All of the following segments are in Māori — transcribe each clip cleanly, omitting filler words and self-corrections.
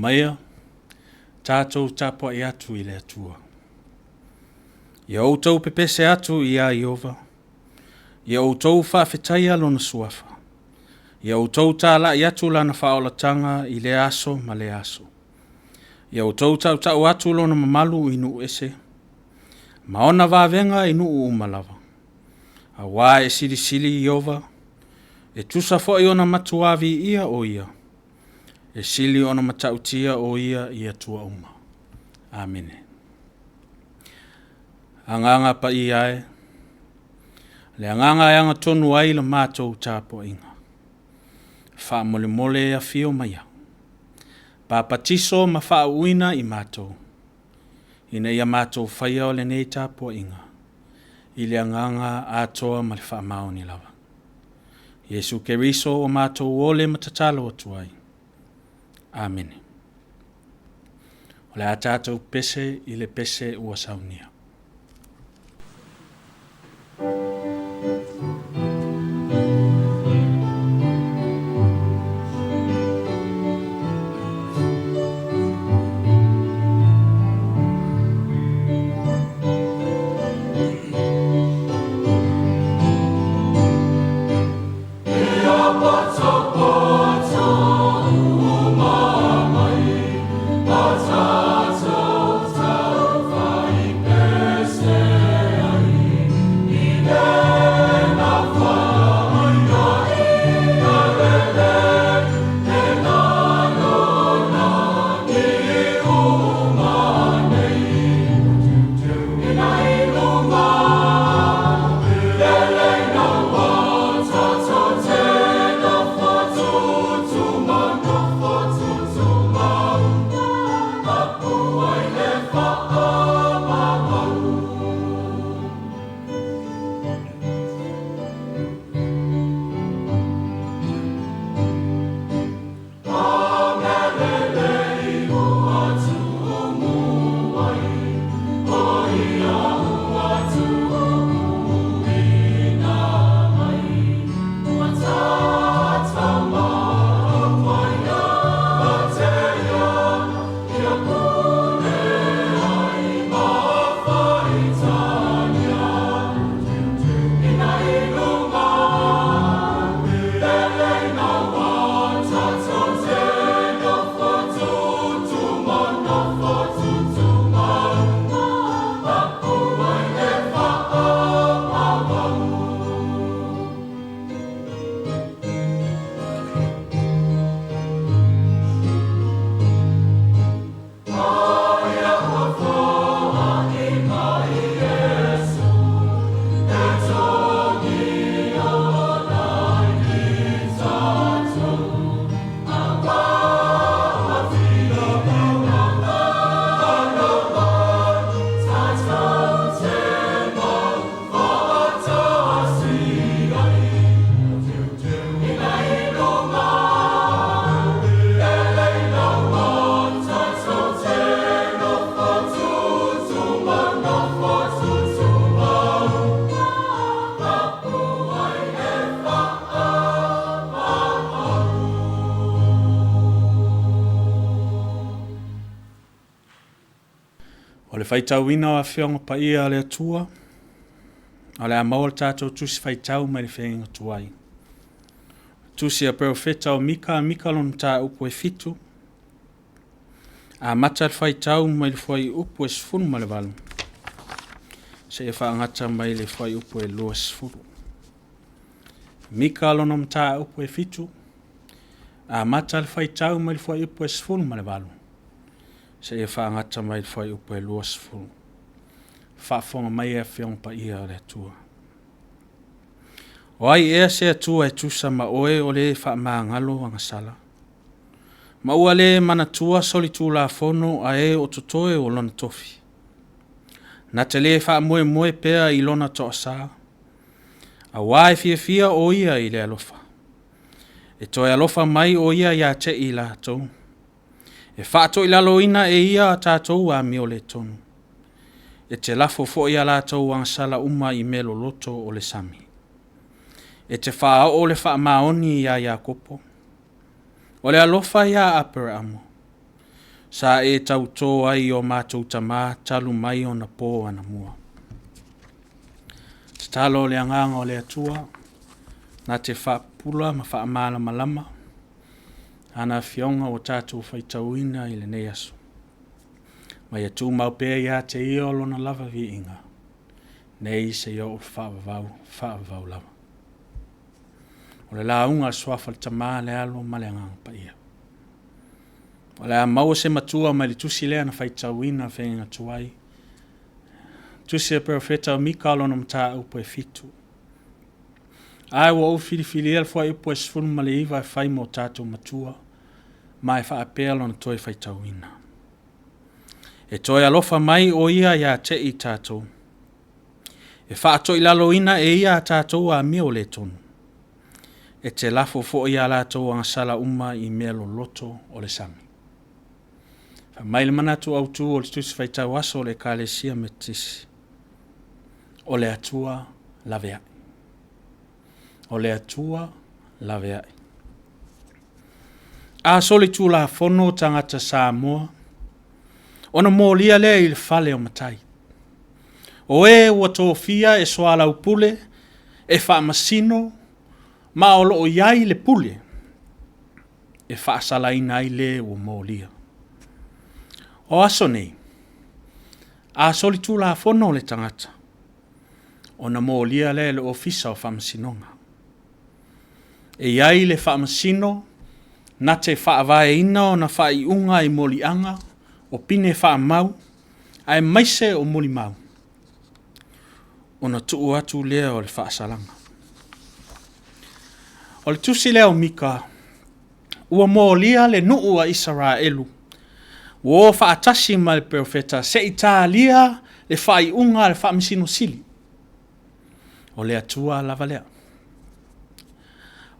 maia, tātou tāpua I atu I le atua. Ia outou pepese atu I a Iova. Ia outou whaafetaia lona suafa. Ia outou tāla I atu lana whaolatanga I le aso ma le aso. Ia outou tau atu lona mamalu inu ese. Maona vavenga inu umalava. A wā e sili Iova. E tusa fo I ona matuavi ia o ia. E sili ona matautia o ia I atua uma. Amen. Anganga pa I ae. Le anganga anga tonu ai la mātou tāpo inga. Wha mole mole a fio maia. Papatiso ma wha uina I mātou. Ina ia mātou whaia o le nei tāpo inga. I le anganga atoa ma le wha maoni lava. Yesu Keriso o mātou o le matatalo atuai. Amen. O le a tātou pese I le pese ua saunia. Whaitau ina a whionga pa ia le atua. A le a maua tātou tusi whaitau mai le whenga tuai. Tusi a profeta o Mika lon tā upu e fitu. A mata le whaitau mai le whai upu e sifunu ma le walu. Se e whaangata mai le whai upu e lua sifunu. Mika lon tā upu e fitu. A mata le whaitau mai le whai upu e sifunu ma le walu. Se e whaangata mai le whai upu e lua sifunu. Whaafonga mai e whiong pa ia le atua. O ai ea se atua e tusa ma oe o le whaamangalo angasala. Ma ua le manatua soli tū la fono a e o totoe o lona tofi. Na te le whaamoe pea I lona to asa. A wae fia o ia I le alofa. E toi alofa mai o ia ia te I la tau. E whaato I lalo ina e ia a tātou a mio le tonu. E te lafo fo ia la tau angasala uma I melo loto o le sami. E te wha o le wha maoni ia ia kopo. O le alofa ia apera amo. Sa e tauto ai o mātou tamā talu mai o na pō ana mua. Talo le anganga o le atua, na te whapula ma whaamana malama, ana fionga o tātou whaitauina i le nei aso. Mai atu maupea ia te iolo na lava vi inga, nei se i o whaavavau lava. O le launga swafa le tamā le alo ma le anganga pa ia. O le a maua se matua mai le tusi lea na whaitauina whenga tuai, tusi e profeta o Mika alona mta upo e fitu. Ai wa o fili el fwa upo e sfunu ma le iwa e whai mo tātou matua, mai wha apea alona toi whaitauina. E toi alofa mai o ia ia te i tātou. E wha ato i lalo ina e ia tātou a mio le tonu. E te lafo fo ia lātou angasala uma i melo loto o le sami. Wha mai le manatu au tu o le tusi whaitau aso o le kālesia me tisi. O le atua laveai. O le atua laveai. A soli tu la fono tangata Samoa. Ona mōlia lea i le fale o matai. O e ua tōwhia e soala upule, e whaamasino, ma o loo iai le pule, e whaasalaina ai le o mōlia. O aso nei, a soli tu la fono le tangata. Ona mōlia le le ofisa o whaamasinonga. E iai le whaamasino, na te whaavae ina o na whaiunga i molianga, o pine whaamau, ai maise o moli mau. Ona tuu atu lea o le whaasalanga. O le tusi lea o Mika, ua mōlia le nuu a Israelu, wo whaatasi ma le profeta, se italia le whaiunga le whaamisino sili. O le atua lava lea.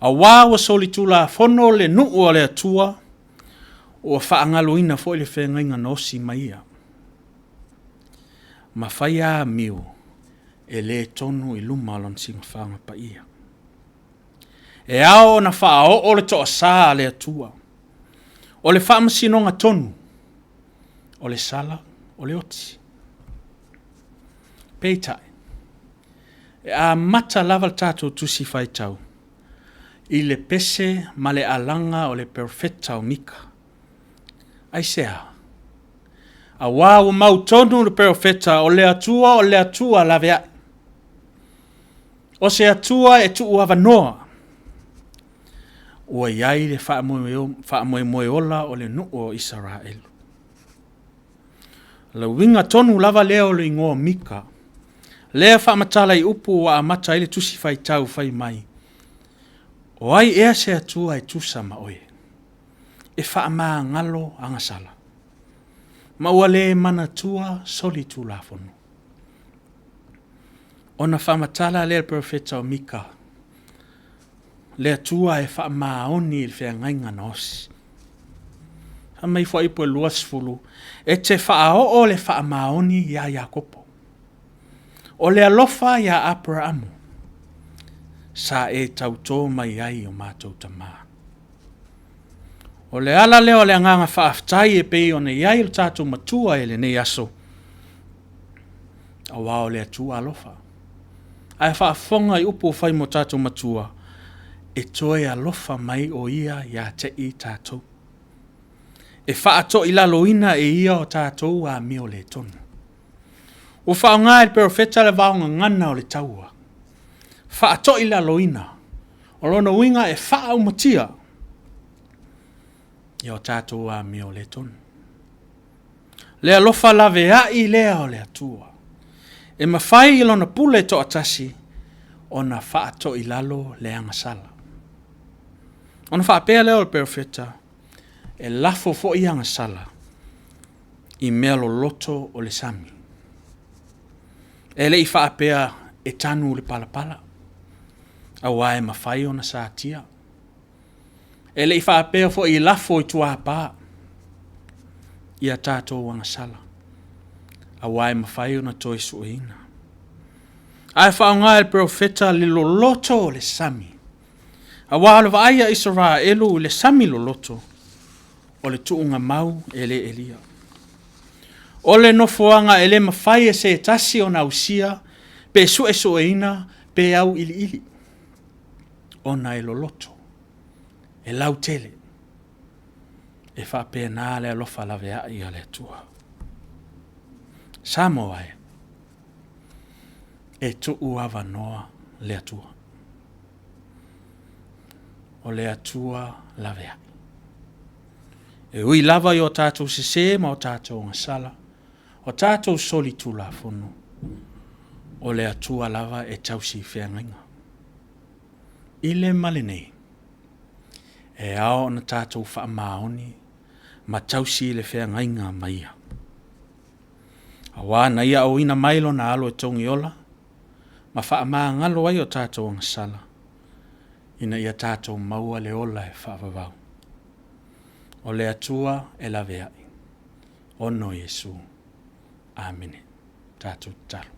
A wawa soli tula fono le nuu o le atua, o whaangaloina fo i le whengainga nosi maia. Ma whaia miu e le tonu i luma alon singa whanga pa ia. E ao na whao o le toa saa le atua. O le whaamasinonga tonu. O le sala, o le oti. Peitai. E a mata lava tātou tusi whaitau. I le pese ma le alanga o le perfeta o Mika. Ai sea. A wawa mau tonu le profeta o le atua lavea. O se atua e tu uava noa. Ua iai le whaamoe ola o le nuu o Israelu. La winga tonu lava leo le ingoa Mika. Lea whaamatala i upu wa amata ile tusi whaitau whai mai. O ai ea se atua e tusa ma oe. E whaamaa ngalo angasala. Ma ua le mana tua soli tu la fono. Ona whaamatala le profeta o Mika. Le atua e whaamaa oni il whea ngainga nosi. Hamai fwa ipo e luasfulu. E te whaao o le whaamaa oni ia Jakopo. O le alofa ia Abraamu. Sa e tauto mai ai o mātou tamā. O le ala leo le anganga whaaftai e pei o ne iai o tātou matua e le nei aso. A wao le atua alofa. Ai whaafonga i upo whai mo tātou matua. E toe alofa mai o ia ia te i tātou. E whaato i laloina e ia o tātou a mio le tonu. O whaonga e profeta le vaonga ngana o le taua. Whaato i laloina. O lona winga e whaaumatia. Ia o tātou a mio le tonu. Le alofa lave ai lea o le atua. E mawhai i lona pule to atasi. O na whaato i lalo le angasala. O na whaapea leo le profeta. E lafo fo i angasala. I mea lo loto o le sami. E le i whaapea e tanu le palapala. A wae mawhai o na sātia. E le i whaapea fo i lafo i tuāpā. Ia tātou angasala. A wae mawhai o na toi suina. Ai whaonga e profeta li lo loto o le sami. A wale vaia Israelu le sami lo loto. o le tuunga mau e le elia. O le nofoanga e le mawhai e se tasi o na usia, pe su e ina, pe au ili ili. O na e loloto, e lau tele, e wha pe nā le alofa lawe ai a le tua. Samoa e tuu awa noa le atua. O le atua lawe ai. E ui lava i o tātou se ma o tātou ngasala, o tātou soli tu la fono, o le atua lava e tausi whiangainga. I le male nei, e ao na tātou wha maoni, ma tausi le whiangainga maia. A wā na ia o ina mailo na alo e tongi ola, ma wha maa ngalo ai o tātou ngasala, ina ia tātou maua le ola e wha vavau. O le atua e lawe ai. Ono Yesu. Amene. Tātou talo.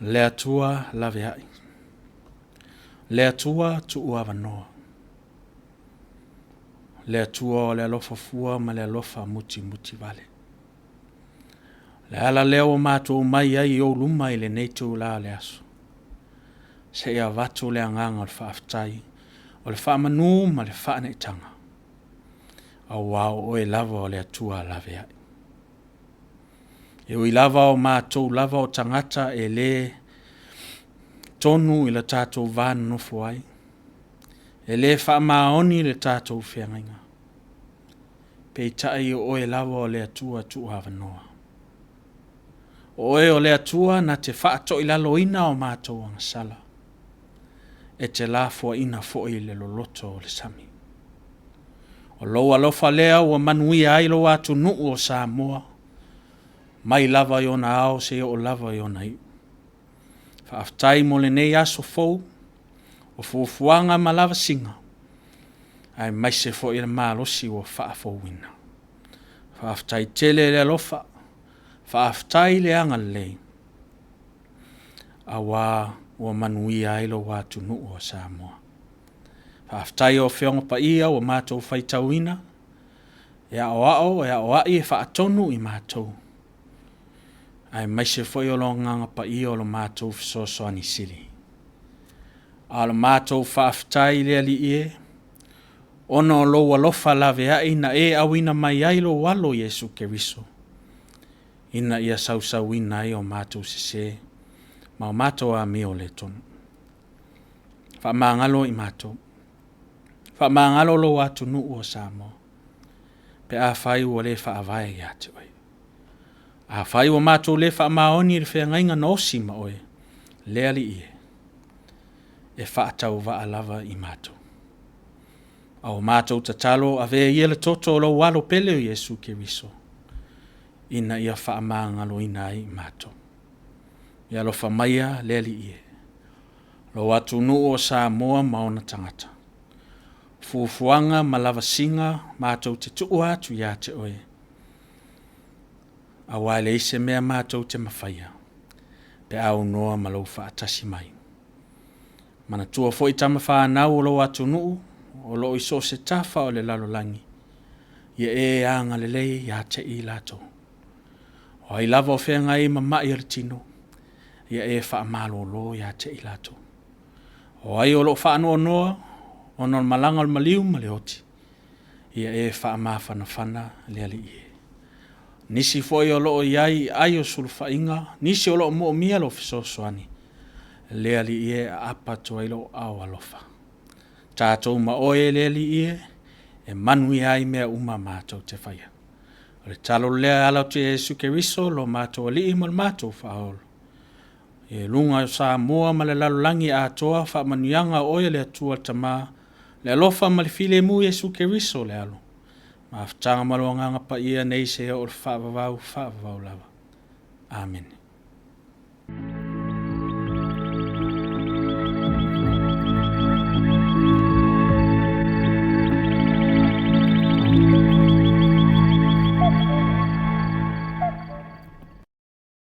Le atua lawe ai. Le atua tu uawa noa. Le atua o le alofa fua ma le alofa muti muti vale. Le ala leo o mātou mai ai o luma i le neitu la le aso. Se ia vatu le anganga o le whaaftai. O le wha manu ma le wha ne tanga. Au wau o e lava o le atua lawe ai. E ui lava o mātou lava o tangata e le tonu i le tātou vāna nofo ai. E le wha maoni le tātou whiangainga. Pei tai o e lava o le atua tu hawa noa. O e o le atua na te wha to i lalo ina o mātou angasala. E te la fo ina fo i le loloto o le sami. O lo alofa lea ua manui ai lo atu nuu o Samoa. Mai lava i ona ao se o lava i ona iu. Whaaftai mo le nei aso fou, o fuafuanga ma lava singa. Ai mai se fo i le malosi o whaafouina. Whaaftai tele le alofa, whaaftai le anga lei. Awa ua manui ai lo watu nuu o Samoa. Whaaftai o whiongo pa ia o mātou whaitauina, e o ai e whaatonu i mātou. Ai mai se foi o lo nganga pa ia o lo mātou fisosoani sili. A lo mātou whaaftai le ali ie, ono lo walofa lawe ai na e awina mai ai lo walo Yesu Keriso. Ina ia sausauina ai o mātou sese, ma o mātou a meo le tonu. Whaamangalo i mātou. Whaamangalo lo watu nuu o Samoa. Pe a whai o le whaavai i ate oi. A whai o mātou le whaamaoni le whiangainga no sima oi. Le ali ie. E whaatau wa alava i mātou. Au mātou tatalo a vea ia le toto lo walo pele o Yesu Keriso. Ina ia whaamangalo ina ai i mātou. Ia lo whamaia le ali ie. Lo watu nuu o Samoa maona tangata. Fufuanga malava singa mātou te tuu atu ia te oe. A waile ise mea mātou te mawhaia. Pe au noa malau whaatasi mai. Mana tua fo i tama whanau o lo atu nuu, o lo iso se tafa o le lalolangi. Ia e anga le lei ia te i lato. O ai lava o whenga i mamai ar tino. Ia e whaamalo lo ia te i lato. O ai o lo whaano o noa, o non malanga o maliu ma le oti. Ia e whaamawhana whana le ali ie. Nisi foi o lo iai ai o sulfa inga, nisi o lo mo mia lo fisosoani. Le ali ie apa to ilo au alofa. Tātou ma oe le ali ie, e manui ai mea uma mātou te whaia. O le talo lea ala te Yesu Keriso lo mātou ali imal mātou whaolo. E lunga o Samoa ma le lalolangi a toa whaamanuianga oe le atua tama, le alofa ma le file mu Yesu Keriso le alo. Ma aftanga maluanga pa ia nei se o le whaavavau lava. Amen.